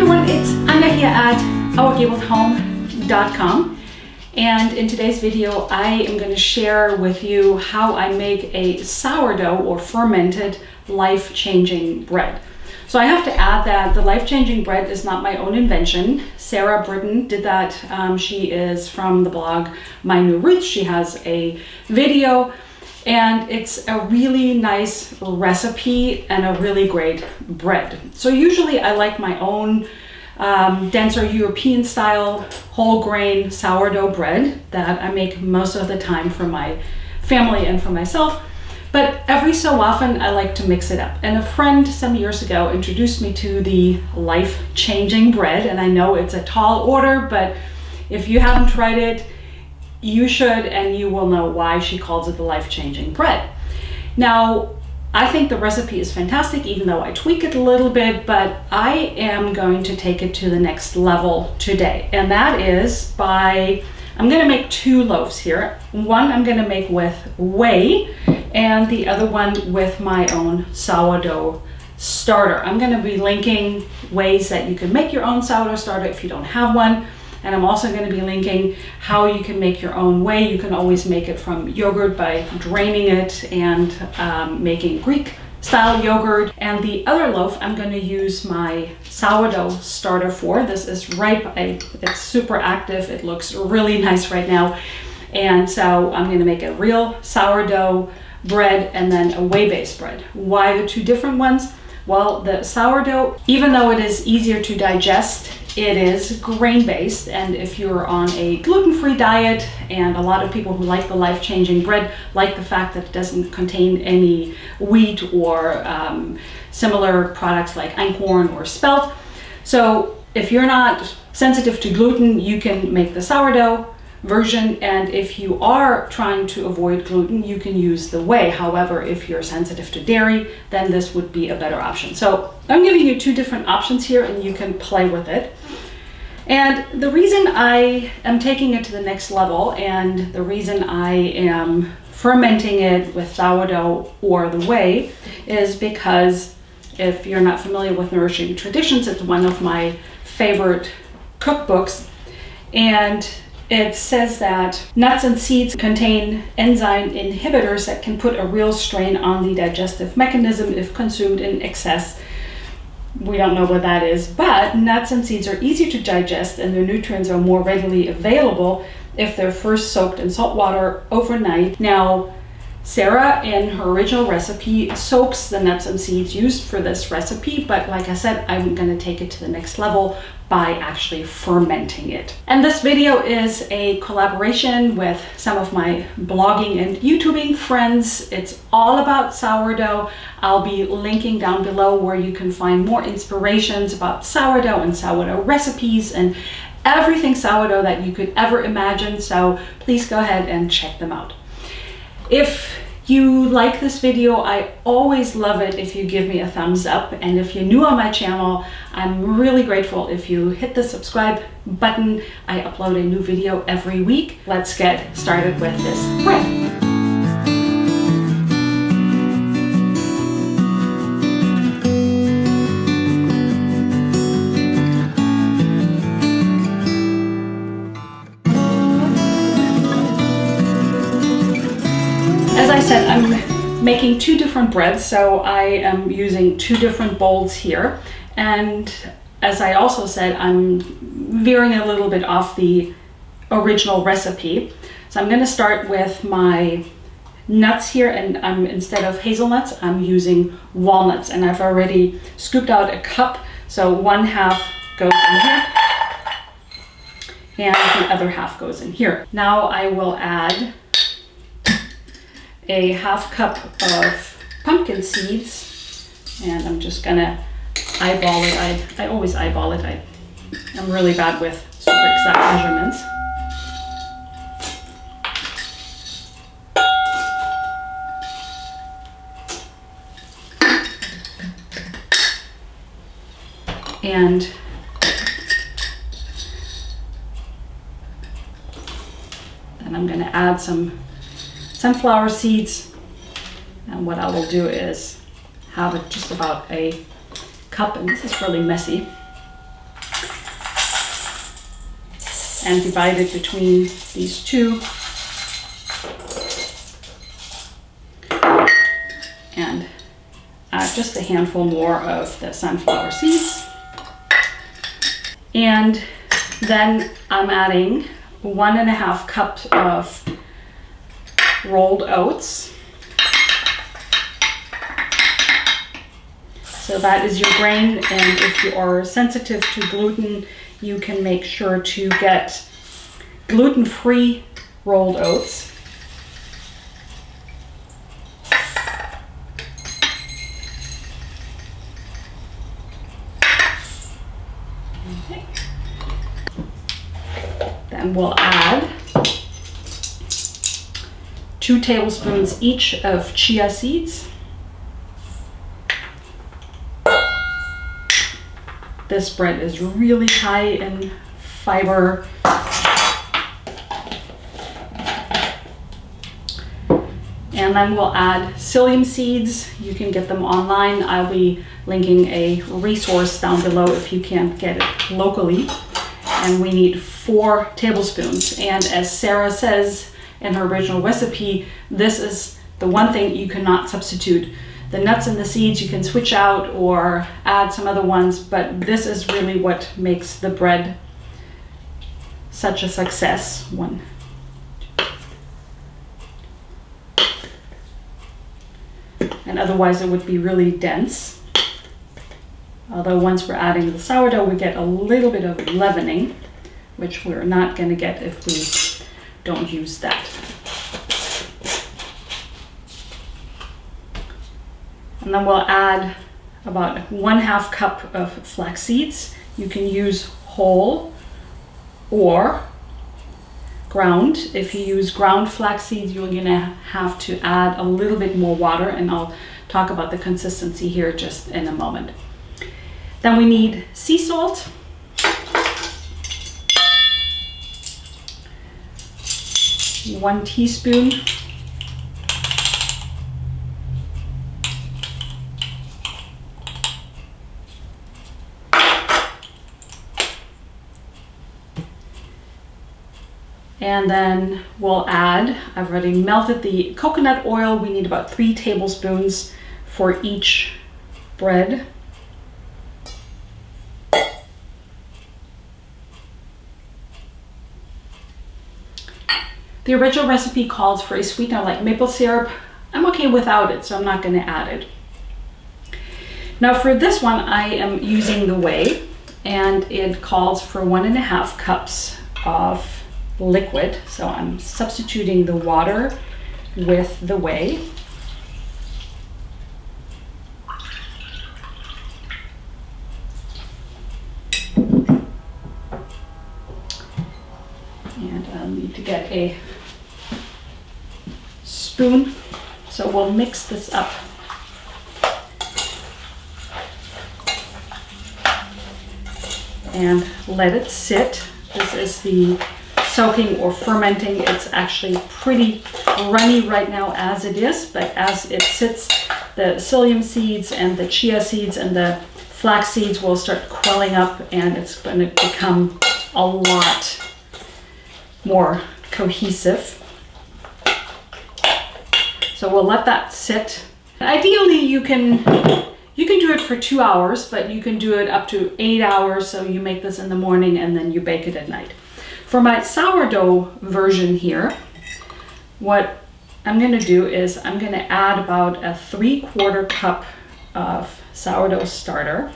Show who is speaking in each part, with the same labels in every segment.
Speaker 1: everyone, it's Anya here at ourgabled.com, and in today's video I am going to share with you how I make a sourdough or fermented life-changing bread. So I have to add that the life-changing bread is not my own invention. Sarah Britton did that. She is from the blog My New Roots. She has a video and it's a really nice recipe and a really great bread. So usually I like my own denser European style whole grain sourdough bread that I make most of the time for my family and for myself. But every so often I like to mix it up. And a friend some years ago introduced me to the life-changing bread, and I know it's a tall order, but if you haven't tried it, you should, and you will know why she calls it the life-changing bread. Now, I think the recipe is fantastic, even though I tweak it a little bit, but I am going to take it to the next level today. And that is by, I'm gonna make two loaves here. One I'm gonna make with whey, and the other one with my own sourdough starter. I'm gonna be linking ways that you can make your own sourdough starter if you don't have one. And I'm also going to be linking how you can make your own whey. You can always make it from yogurt by draining it and making Greek style yogurt. And the other loaf I'm going to use my sourdough starter for. This is ripe. It's super active. It looks really nice right now. And so I'm going to make a real sourdough bread and then a whey-based bread. Why the two different ones? Well, the sourdough, even though it is easier to digest, it is grain-based, and if you're on a gluten-free diet, and a lot of people who like the life-changing bread like the fact that it doesn't contain any wheat or similar products like einkorn or spelt. So if you're not sensitive to gluten, you can make the sourdough version, and if you are trying to avoid gluten, you can use the whey. However, if you're sensitive to dairy, then this would be a better option. So I'm giving you two different options here, and you can play with it. And the reason I am taking it to the next level, and the reason I am fermenting it with sourdough or the whey, is because if you're not familiar with Nourishing Traditions, it's one of my favorite cookbooks, and it says that nuts and seeds contain enzyme inhibitors that can put a real strain on the digestive mechanism if consumed in excess. We don't know what that is, but nuts and seeds are easier to digest and their nutrients are more readily available if they're first soaked in salt water overnight. Now, Sarah, in her original recipe, soaks the nuts and seeds used for this recipe, but like I said, I'm going to take it to the next level by actually fermenting it. And this video is a collaboration with some of my blogging and YouTubing friends. It's all about sourdough. I'll be linking down below where you can find more inspirations about sourdough and sourdough recipes and everything sourdough that you could ever imagine. So please go ahead and check them out. If you like this video, I always love it if you give me a thumbs up, and if you're new on my channel, I'm really grateful if you hit the subscribe button. I upload a new video every week. Let's get started with this bread. As I said, I'm making two different breads, so I am using two different bowls here. And as I also said, I'm veering a little bit off the original recipe. So I'm going to start with my nuts here, and instead of hazelnuts, I'm using walnuts. And I've already scooped out a cup, so one half goes in here, and the other half goes in here. Now I will add a half cup of pumpkin seeds, and I'm just gonna eyeball it. I always eyeball it. I'm really bad with super exact measurements. And then I'm gonna add some sunflower seeds, and what I will do is have it just about a cup, and this is really messy. and divide it between these two. And add just a handful more of the sunflower seeds. And then I'm adding 1.5 cups of rolled oats. So that is your grain, and if you are sensitive to gluten, you can make sure to get gluten-free rolled oats. Okay. Then we'll add 2 tablespoons each of chia seeds. This bread is really high in fiber. And then we'll add psyllium seeds. You can get them online. I'll be linking a resource down below if you can't get it locally. And we need 4 tablespoons. And as Sarah says in her original recipe, this is the one thing you cannot substitute. The nuts and the seeds you can switch out or add some other ones, but this is really what makes the bread such a success. 1, 2. And otherwise it would be really dense. Although once we're adding the sourdough, we get a little bit of leavening, which we're not going to get if we don't use that. And then we'll add about 1/2 cup of flax seeds. You can use whole or ground. If you use ground flax seeds, you're gonna have to add a little bit more water, and I'll talk about the consistency here just in a moment. Then we need sea salt. One teaspoon. And then we'll add, I've already melted the coconut oil. We need about 3 tablespoons for each bread. The original recipe calls for a sweetener like maple syrup. I'm okay without it, so I'm not going to add it. Now for this one, I am using the whey, and it calls for 1.5 cups of liquid. So I'm substituting the water with the whey. And I'll need to get a spoon. So we'll mix this up. And let it sit. This is the soaking or fermenting. It's actually pretty runny right now as it is, but as it sits, the psyllium seeds and the chia seeds and the flax seeds will start quelling up, and it's going to become a lot more cohesive. So we'll let that sit. Ideally, you can do it for 2 hours, but you can do it up to 8 hours. So you make this in the morning and then you bake it at night. For my sourdough version here, what I'm going to do is I'm going to add about a 3/4 cup of sourdough starter.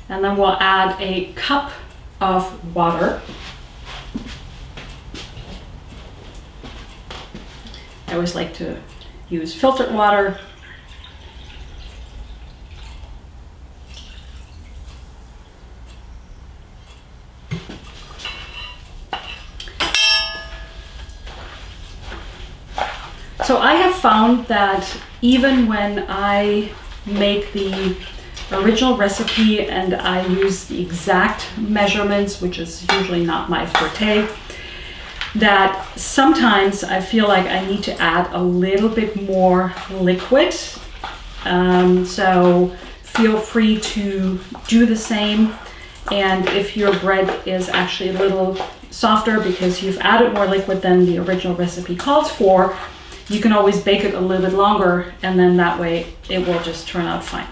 Speaker 1: And then we'll add a cup of water. I always like to use filtered water. So I have found that even when I make the original recipe and I use the exact measurements, which is usually not my forte, that sometimes I feel like I need to add a little bit more liquid. So feel free to do the same. And if your bread is actually a little softer because you've added more liquid than the original recipe calls for, you can always bake it a little bit longer, and then that way it will just turn out fine.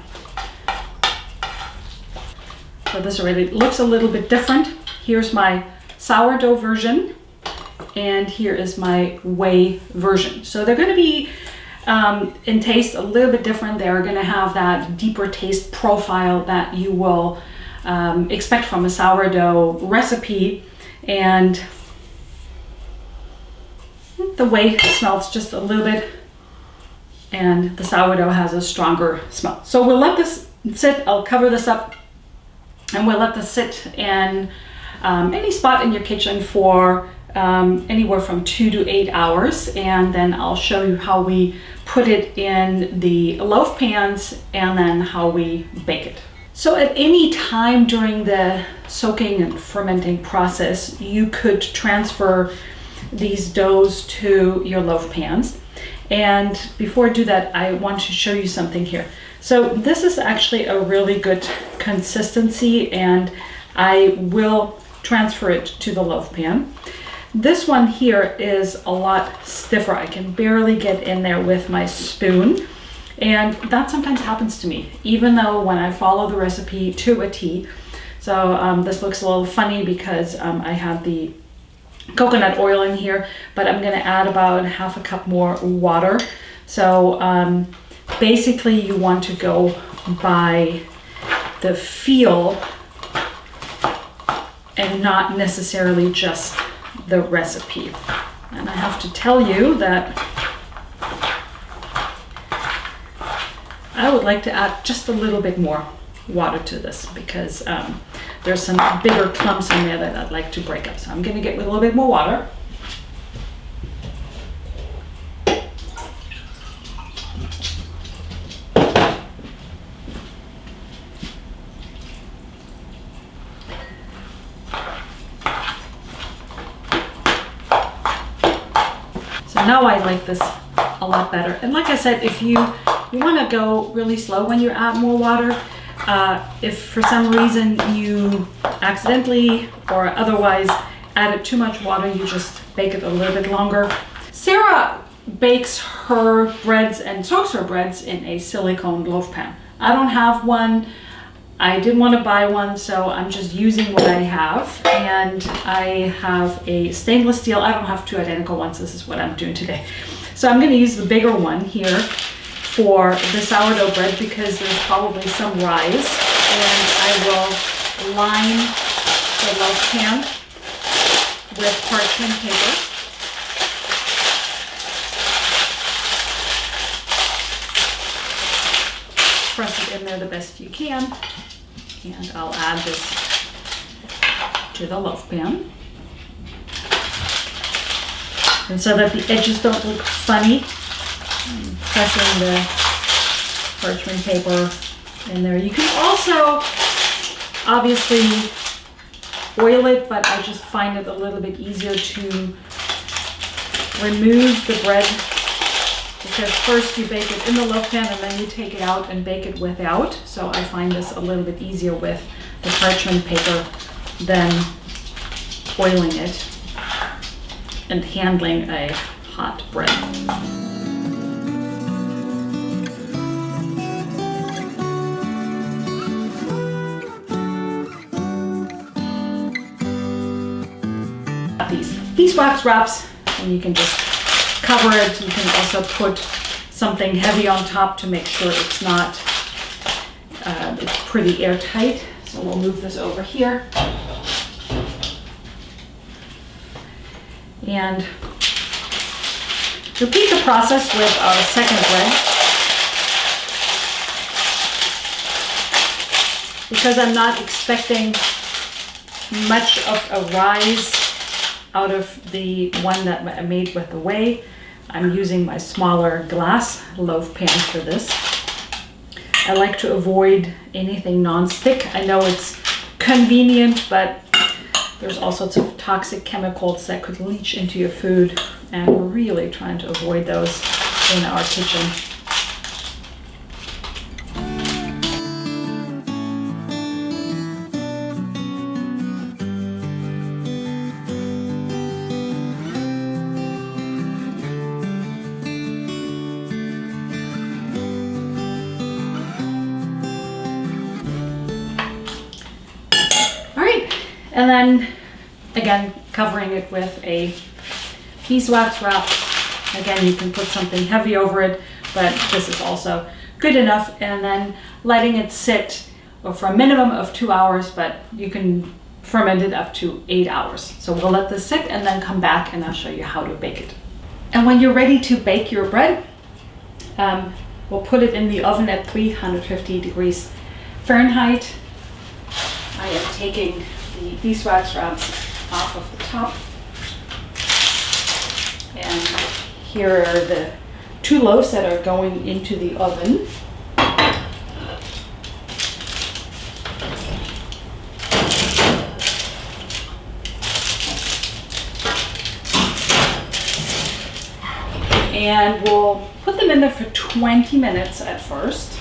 Speaker 1: So this already looks a little bit different. Here's my sourdough version, and here is my whey version. So they're going to be in taste a little bit different. They're going to have that deeper taste profile that you will expect from a sourdough recipe, and the whey smells just a little bit and the sourdough has a stronger smell. So we'll let this sit. I'll cover this up and we'll let this sit in any spot in your kitchen for anywhere from 2 to 8 hours, and then I'll show you how we put it in the loaf pans and then how we bake it. So at any time during the soaking and fermenting process, you could transfer these doughs to your loaf pans. And before I do that, I want to show you something here. So this is actually a really good consistency, and I will transfer it to the loaf pan. This one here is a lot stiffer. I can barely get in there with my spoon. And that sometimes happens to me, even though when I follow the recipe to a T. So this looks a little funny because I have the coconut oil in here, but I'm going to add about half a cup more water. So basically you want to go by the feel and not necessarily just the recipe. And I have to tell you that I would like to add just a little bit more water to this because there's some bigger clumps in there that I'd like to break up. So I'm going to get a little bit more water. So now I like this a lot better. And like I said, if you want to go really slow when you add more water, if for some reason you accidentally or otherwise added too much water, you just bake it a little bit longer. Sarah bakes her breads and soaks her breads in a silicone loaf pan. I don't have one. I didn't want to buy one, so I'm just using what I have. And I have a stainless steel. I don't have two identical ones. This is what I'm doing today. So I'm going to use the bigger one here for the sourdough bread because there's probably some rise, and I will line the loaf pan with parchment paper. Press it in there the best you can, and I'll add this to the loaf pan. And so that the edges don't look funny, I'm pressing the parchment paper in there. You can also obviously oil it, but I just find it a little bit easier to remove the bread because first you bake it in the loaf pan and then you take it out and bake it without. So I find this a little bit easier with the parchment paper than oiling it and handling a hot bread. These wax wraps, and you can just cover it. You can also put something heavy on top to make sure it's not, it's pretty airtight. So we'll move this over here. And repeat the process with our second bread. Because I'm not expecting much of a rise out of the one that I made with the whey, I'm using my smaller glass loaf pan for this. I like to avoid anything non-stick. I know it's convenient, but there's all sorts of toxic chemicals that could leach into your food, and we're really trying to avoid those in our kitchen. And then again, covering it with a beeswax wrap. Again, you can put something heavy over it, but this is also good enough. And then letting it sit for a minimum of 2 hours, but you can ferment it up to 8 hours. So we'll let this sit and then come back and I'll show you how to bake it. And when you're ready to bake your bread, we'll put it in the oven at 350 degrees Fahrenheit. I am taking the beeswax wraps off of the top. And here are the 2 loaves that are going into the oven. And we'll put them in there for 20 minutes at first.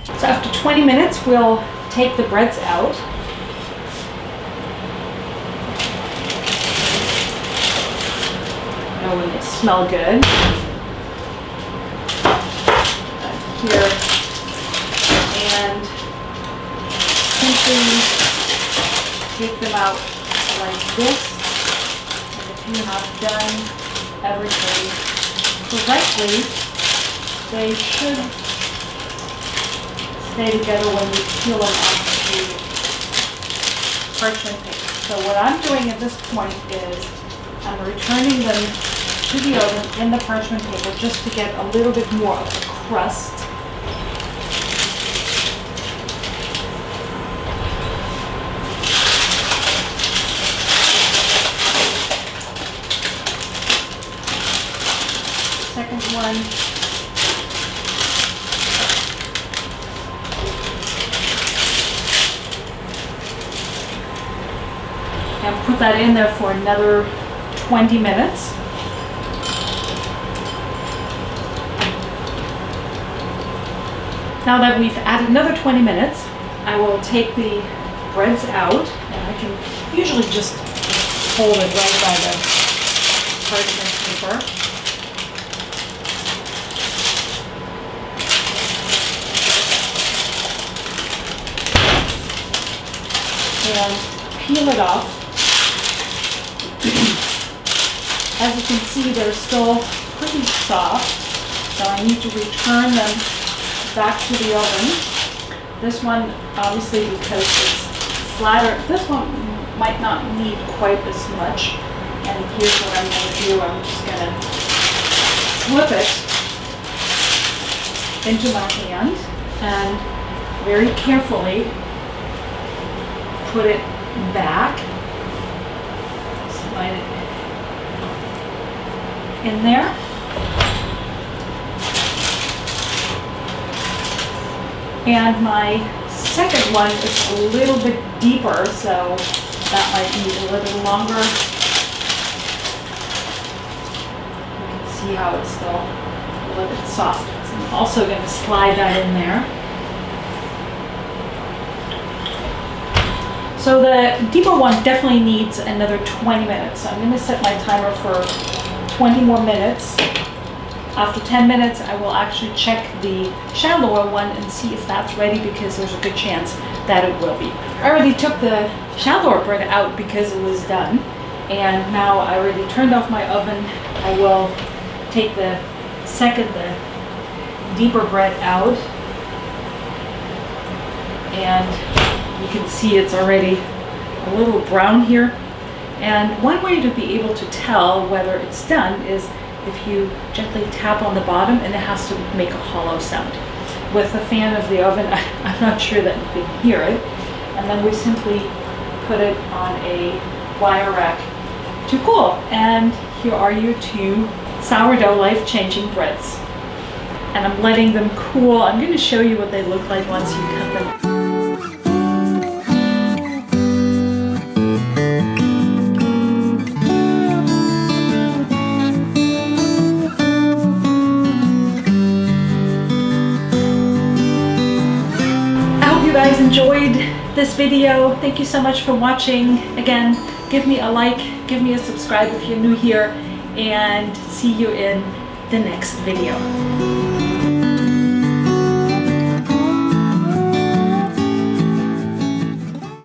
Speaker 1: So after 20 minutes, we'll take the breads out. When they smell good. Here, and simply take them out like this. And if you have done everything correctly, they should stay together when you peel them off the parchment paper. So what I'm doing at this point is I'm returning them to the oven in the parchment paper just to get a little bit more of the crust. Second one. And put that in there for another 20 minutes. Now that we've added another 20 minutes, I will take the breads out, and I can usually just hold it right by the parchment paper. And peel it off. As you can see, they're still pretty soft, so I need to return them back to the oven. This one, obviously, because it's flatter, this one might not need quite as much. And here's what I'm going to do. I'm just going to flip it into my hand and very carefully put it back. Slide it in there. And my second one is a little bit deeper, so that might need a little longer. You can see how it's still a little bit soft. So I'm also going to slide that in there. So the deeper one definitely needs another 20 minutes. So I'm going to set my timer for 20 more minutes. After 10 minutes, I will actually check the shallower one and see if that's ready, because there's a good chance that it will be. I already took the shallower bread out because it was done. And now I already turned off my oven. I will take the deeper bread out. And you can see it's already a little brown here. And one way to be able to tell whether it's done is if you gently tap on the bottom and it has to make a hollow sound. With the fan of the oven, I'm not sure that you can hear it. And then we simply put it on a wire rack to cool. And here are your 2 sourdough life-changing breads. and I'm letting them cool. I'm going to show you what they look like once you cut them. You guys enjoyed this video. Thank you so much for watching. Again, give me a like, give me a subscribe if you're new here, and see you in the next video.